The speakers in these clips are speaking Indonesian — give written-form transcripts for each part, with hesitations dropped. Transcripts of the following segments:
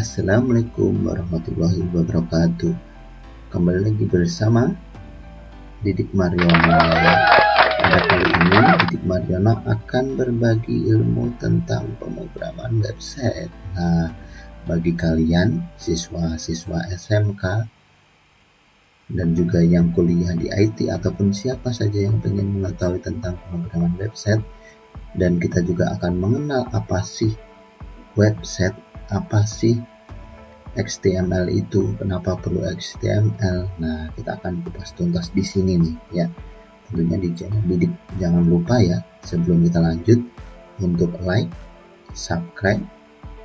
Assalamualaikum warahmatullahi wabarakatuh. Kembali lagi bersama Didik Mariono. Pada kali ini Didik Mariono akan berbagi ilmu tentang pemrograman website. Nah, bagi kalian siswa-siswa SMK dan juga yang kuliah di IT ataupun siapa saja yang ingin mengetahui tentang pemrograman website, dan kita juga akan mengenal apa sih website, apa sih HTML itu, kenapa perlu HTML. Nah, kita akan kupas tuntas di sini nih ya. Tentunya di channel Didik. Jangan lupa ya, sebelum kita lanjut, untuk like, subscribe,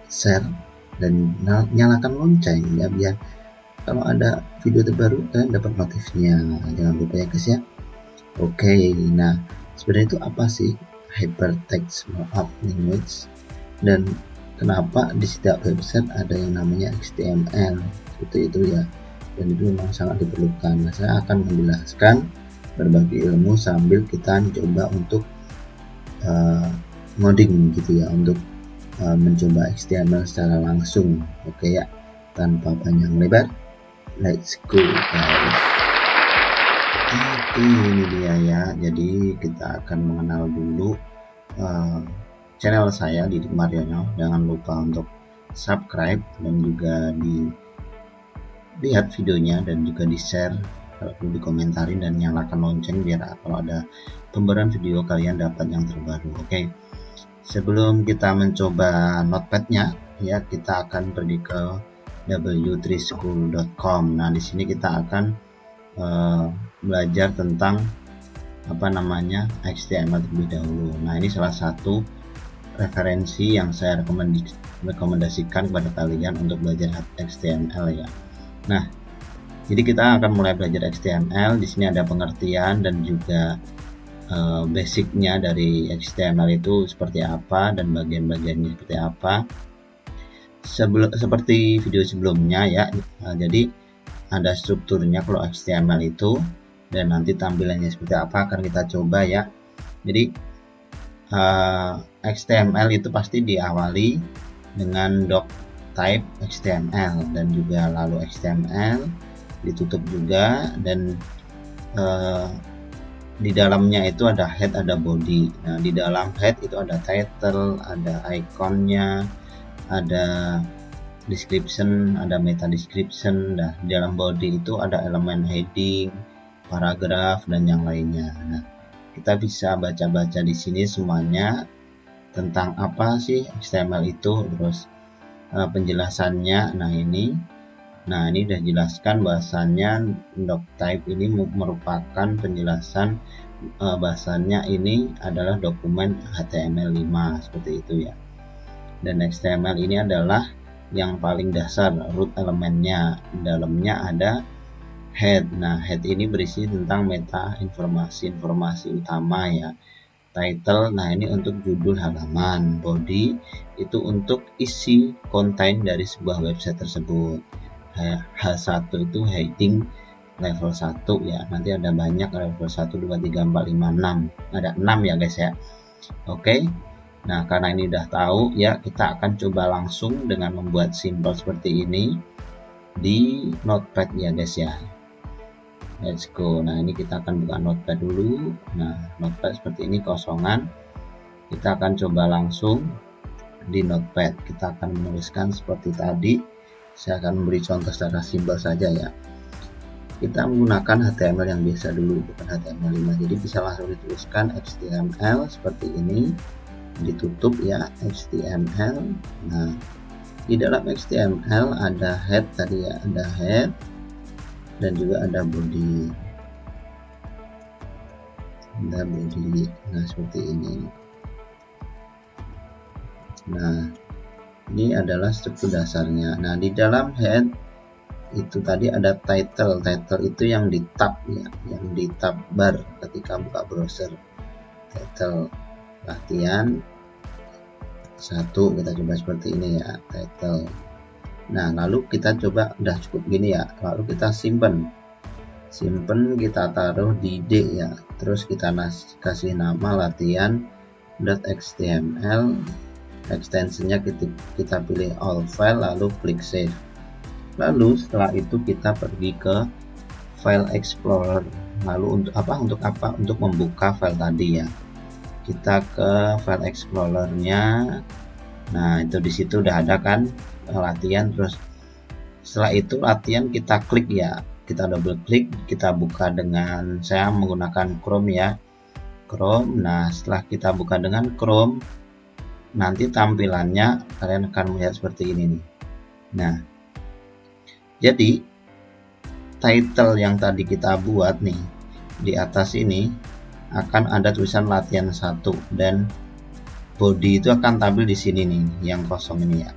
share, dan nyalakan lonceng ya, biar kalau ada video terbaru kalian dapat notifnya. Jangan lupa ya guys ya. Oke, nah sebenarnya itu apa sih hypertext markup language, dan kenapa di setiap website ada yang namanya HTML seperti itu ya, dan itu memang sangat diperlukan. Nah, saya akan menjelaskan berbagi ilmu sambil kita coba untuk ngoding gitu ya, untuk mencoba HTML secara langsung. Oke ya, tanpa panjang lebar, let's go guys. Oke, ini dia ya. Jadi kita akan mengenal dulu channel saya Didik Mariono. Jangan lupa untuk subscribe dan juga dilihat videonya, dan juga di share, kalau perlu dikomentarin, dan nyalakan lonceng biar kalau ada pembaruan video kalian dapat yang terbaru. Oke, sebelum kita mencoba notepadnya ya, kita akan pergi ke w3school.com. Nah, di sini kita akan belajar tentang HTML terlebih dahulu. Nah, ini salah satu referensi yang saya rekomendasikan kepada kalian untuk belajar HTML ya. Nah, jadi kita akan mulai belajar HTML. Di sini ada pengertian dan juga basicnya dari HTML itu seperti apa dan bagian-bagiannya seperti apa. Seperti video sebelumnya ya. Jadi ada strukturnya kalau HTML itu, dan nanti tampilannya seperti apa akan kita coba ya. Jadi HTML itu pasti diawali dengan doc type HTML, dan juga lalu HTML ditutup juga, dan di dalamnya itu ada head, ada body. Nah, di dalam head itu ada title, ada ikonnya, ada description, ada meta description. Nah, di dalam body itu ada elemen heading, paragraf, dan yang lainnya. Nah, kita bisa baca-baca di sini semuanya tentang apa sih HTML itu, terus penjelasannya. Nah, ini udah jelaskan bahwasannya doc type ini merupakan penjelasan bahwasannya ini adalah dokumen HTML5 seperti itu ya. Dan HTML ini adalah yang paling dasar, root elemennya. Di dalamnya ada head. Nah, head ini berisi tentang meta informasi utama ya. Title, nah ini untuk judul halaman. Body itu untuk isi konten dari sebuah website tersebut. H1 itu heading level 1 ya. Nanti ada banyak level 1, 2, 3, 4, 5, 6. Ada 6 ya guys ya. Oke. Nah, karena ini udah tahu ya, kita akan coba langsung dengan membuat simbol seperti ini di notepad ya guys ya. Let's go. Nah, ini kita akan buka notepad dulu. Nah, notepad seperti ini kosongan. Kita akan coba langsung di notepad. Kita akan menuliskan seperti tadi. Saya akan memberi contoh secara simpel saja ya. Kita menggunakan HTML yang biasa dulu, bukan HTML5. Jadi bisa langsung dituliskan HTML seperti ini. Ditutup ya, HTML. Nah, di dalam HTML ada head tadi ya, ada head dan juga ada body. Nah, seperti ini. Nah, ini adalah struktur dasarnya. Nah, di dalam head itu tadi ada title. Title itu yang di tab ya, yang di tab bar ketika buka browser. Title latihan 1, kita coba seperti ini ya, title. Nah, lalu kita coba, udah cukup gini ya, lalu kita simpen, kita taruh di D ya, terus kita kasih nama latihan.html extensionnya kita pilih all file, lalu klik save. Lalu setelah itu kita pergi ke file explorer. Lalu untuk apa? Untuk membuka file tadi ya. Kita ke file explorernya. Nah, itu di situ udah ada kan latihan. Terus setelah itu latihan kita klik ya. Kita double klik, kita buka dengan, saya menggunakan Chrome ya. Chrome. Nah, setelah kita buka dengan Chrome, nanti tampilannya kalian akan melihat seperti ini nih. Nah, jadi title yang tadi kita buat nih di atas ini akan ada tulisan latihan 1 dan body itu akan tampil di sini nih, yang kosong ini ya.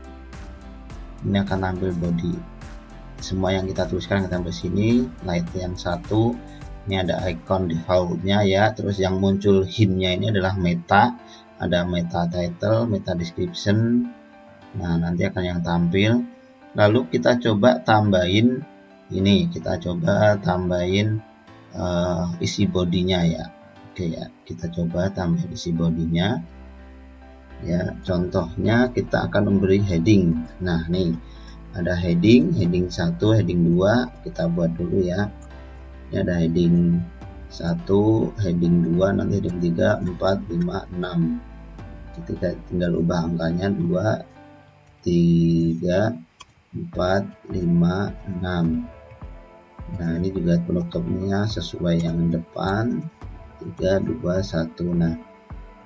Ini akan tampil body. Semua yang kita tuliskan akan tampil di sini, latihan 1. Ini ada icon defaultnya ya. Terus yang muncul hintnya ini adalah meta, ada meta title, meta description. Nah, nanti akan yang tampil. Lalu kita coba tambahin ini, kita coba tambahin isi bodinya ya. Oke ya, kita coba tambah isi bodinya ya. Contohnya kita akan memberi heading. Nah, nih ada heading 1, heading 2 kita buat dulu ya. Ini ada heading 1, heading 2, nanti heading 3, 4, 5, 6. Kita tinggal ubah angkanya 2, 3, 4, 5, 6. Nah, ini juga penutupnya sesuai yang depan, 3, 2, 1. Nah,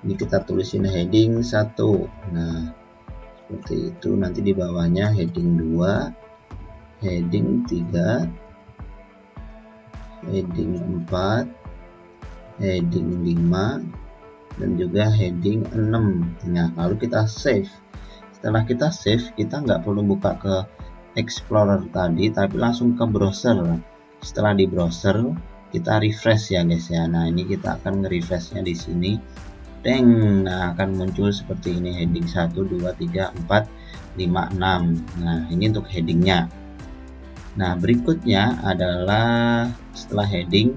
ini kita tulisin heading 1. Nah, seperti itu. Nanti di bawahnya heading 2, heading 3, heading 4, heading 5, dan juga heading 6. Nah, lalu kita save. Setelah kita save, kita nggak perlu buka ke Explorer tadi, tapi langsung ke browser. Setelah di browser, kita refresh ya guys ya. Nah, ini kita akan nge-refreshnya di sini. Deng, nah akan muncul seperti ini, heading 1, 2, 3, 4, 5, 6. Nah, ini untuk headingnya. Nah, berikutnya adalah setelah heading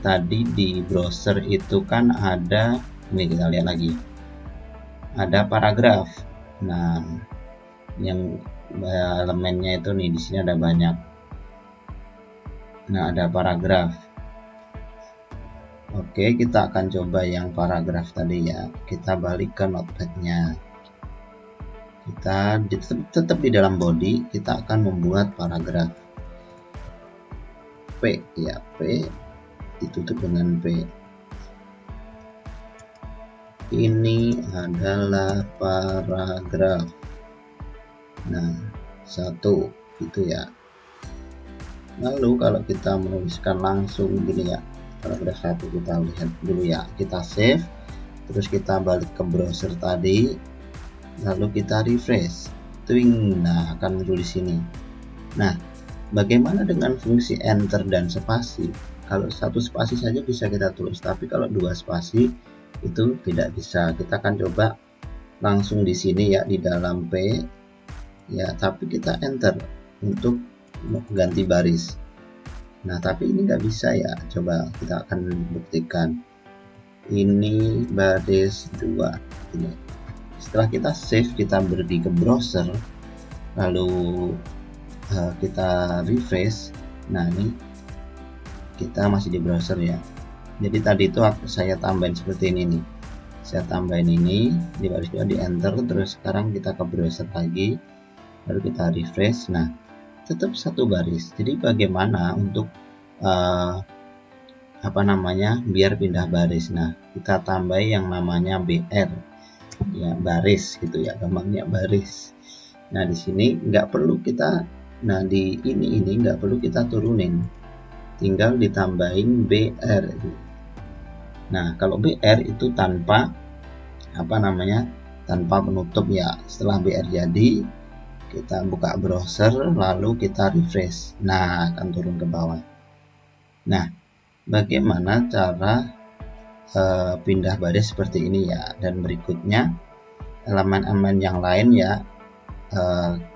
tadi di browser itu kan ada, ini kita lihat lagi, ada paragraf. Nah, yang elemennya itu nih, di sini ada banyak. Nah, ada paragraf. Oke, kita akan coba yang paragraf tadi ya. Kita balik ke notepadnya. Kita tetap di dalam body, kita akan membuat paragraf. P ya, P ditutup dengan P. Ini adalah paragraf. Nah, 1 gitu ya. Lalu kalau kita menuliskan langsung gini ya, paragraf 1 kita lihat dulu ya. Kita save, terus kita balik ke browser tadi, lalu kita refresh. Twing, nah akan muncul di sini. Nah, bagaimana dengan fungsi enter dan spasi? Kalau 1 spasi saja bisa kita tulis, tapi kalau 2 spasi itu tidak bisa. Kita akan coba langsung di sini ya, di dalam P ya, tapi kita enter untuk ganti baris. Nah, tapi ini nggak bisa ya. Coba kita akan buktikan. Ini baris 2 ini. Setelah kita save, kita pergi ke browser, lalu kita refresh. Nah, ini kita masih di browser ya. Jadi tadi itu saya tambahin seperti ini nih. Saya tambahin ini di baris 2, di enter, terus sekarang kita ke browser lagi, lalu kita refresh. Nah, tetap 1 baris. Jadi bagaimana untuk biar pindah baris? Nah, kita tambah yang namanya BR ya, baris gitu ya, gampangnya baris. Nah, di sini nggak perlu kita, nah di ini nggak perlu kita turunin, tinggal ditambahin BR. Nah, kalau BR itu tanpa tanpa penutup ya. Setelah BR jadi, kita buka browser, lalu kita refresh. Nah, akan turun ke bawah. Nah, bagaimana cara pindah baris seperti ini ya? Dan berikutnya elemen-elemen yang lain ya,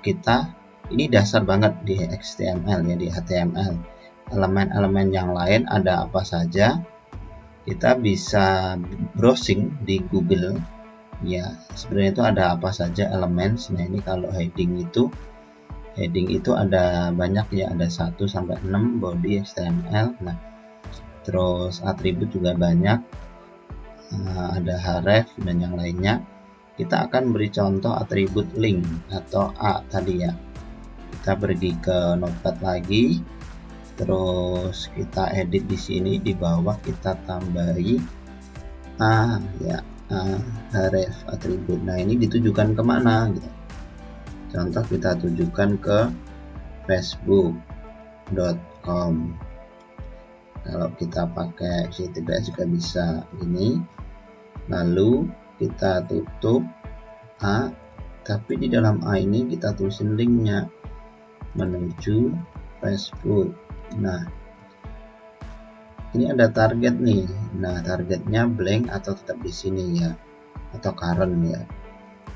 kita ini dasar banget di HTML ya, di HTML. Elemen-elemen yang lain ada apa saja? Kita bisa browsing di Google. Ya, sebenarnya itu ada apa saja elemen. Nah, ini kalau heading itu ada banyak ya, ada 1 sampai 6 body HTML. Nah, terus atribut juga banyak, ada href dan yang lainnya. Kita akan beri contoh atribut link atau A tadi ya. Kita pergi ke notepad lagi, terus kita edit di sini, di bawah kita tambahi ya, href atribut. Nah, ini ditujukan kemana gitu. Contoh kita tujukan ke facebook.com. Kalau kita pakai HTTPS juga bisa ini. Lalu kita tutup A, tapi di dalam A ini kita tulisin linknya menuju Facebook. Nah, ini ada target nih. Nah, targetnya blank atau tetap di sini ya, atau current ya.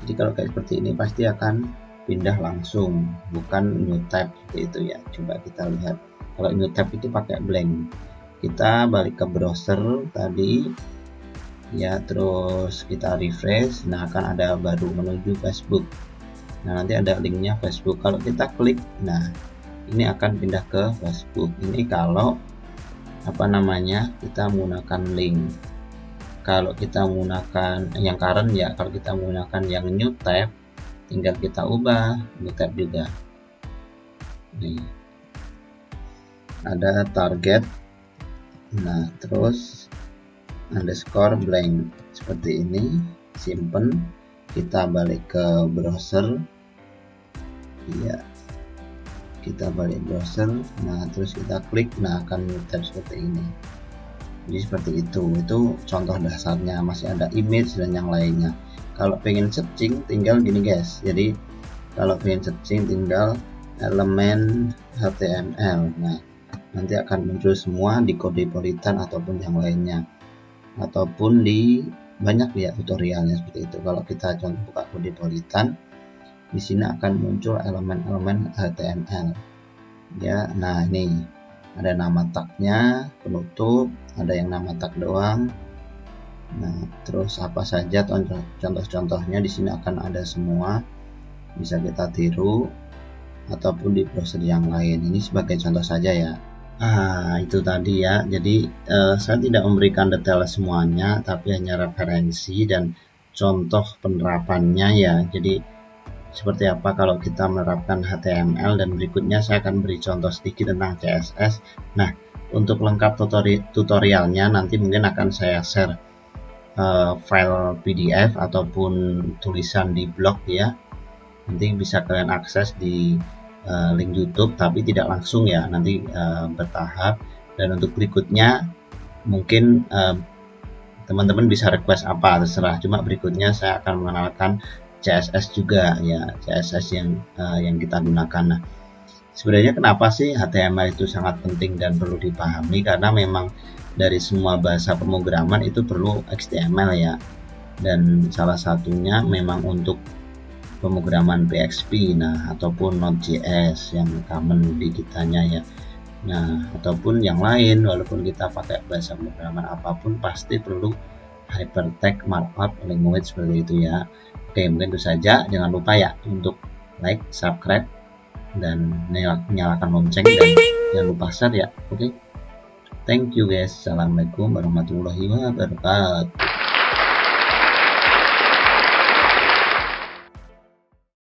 Jadi kalau kayak seperti ini pasti akan pindah langsung, bukan new tab seperti itu ya. Coba kita lihat. Kalau new tab itu pakai blank. Kita balik ke browser tadi ya, terus kita refresh. Nah, akan ada baru menuju Facebook. Nah, nanti ada linknya Facebook. Kalau kita klik, nah ini akan pindah ke Facebook. Ini kalau kita menggunakan link. Kalau kita menggunakan yang current ya, kalau kita menggunakan yang new tab, tinggal kita ubah new tab juga. Nih, ada target. Nah, terus underscore blank seperti ini, simpen. Kita balik ke browser ya, kita balik browser. Nah, terus kita klik, nah akan new tab seperti ini. Jadi seperti itu contoh dasarnya. Masih ada image dan yang lainnya. Kalau pengen searching tinggal gini guys. Jadi kalau pengen searching tinggal elemen HTML. Nah, nanti akan muncul semua di Codeipolitan ataupun yang lainnya, ataupun di banyak ya tutorialnya seperti itu. Kalau kita contoh buka Codeipolitan, di sini akan muncul elemen-elemen HTML ya. Nah, ini ada nama tagnya, penutup, ada yang nama tag doang. Nah, terus apa saja contoh-contohnya di sini akan ada semua, bisa kita tiru ataupun di browser yang lain. Ini sebagai contoh saja ya. Itu tadi ya. Jadi saya tidak memberikan detail semuanya, tapi hanya referensi dan contoh penerapannya ya. Jadi seperti apa kalau kita menerapkan HTML, dan berikutnya saya akan beri contoh sedikit tentang CSS. Nah, untuk lengkap tutorialnya nanti mungkin akan saya share file PDF ataupun tulisan di blog ya. Nanti bisa kalian akses di link YouTube, tapi tidak langsung ya, nanti bertahap. Dan untuk berikutnya mungkin teman-teman bisa request apa terserah, cuma berikutnya saya akan mengenalkan CSS juga ya, CSS yang kita gunakan. Nah, sebenarnya kenapa sih HTML itu sangat penting dan perlu dipahami? Karena memang dari semua bahasa pemrograman itu perlu HTML ya, dan salah satunya memang untuk pemrograman PHP, nah ataupun Node.js yang common di kitanya ya. Nah, ataupun yang lain, walaupun kita pakai bahasa pemrograman apapun pasti perlu hypertext markup language seperti itu ya. Oke, mungkin itu saja. Jangan lupa ya untuk like, subscribe, dan nyalakan lonceng, dan jangan lupa share ya. Oke, thank you guys. Assalamualaikum warahmatullahi wabarakatuh.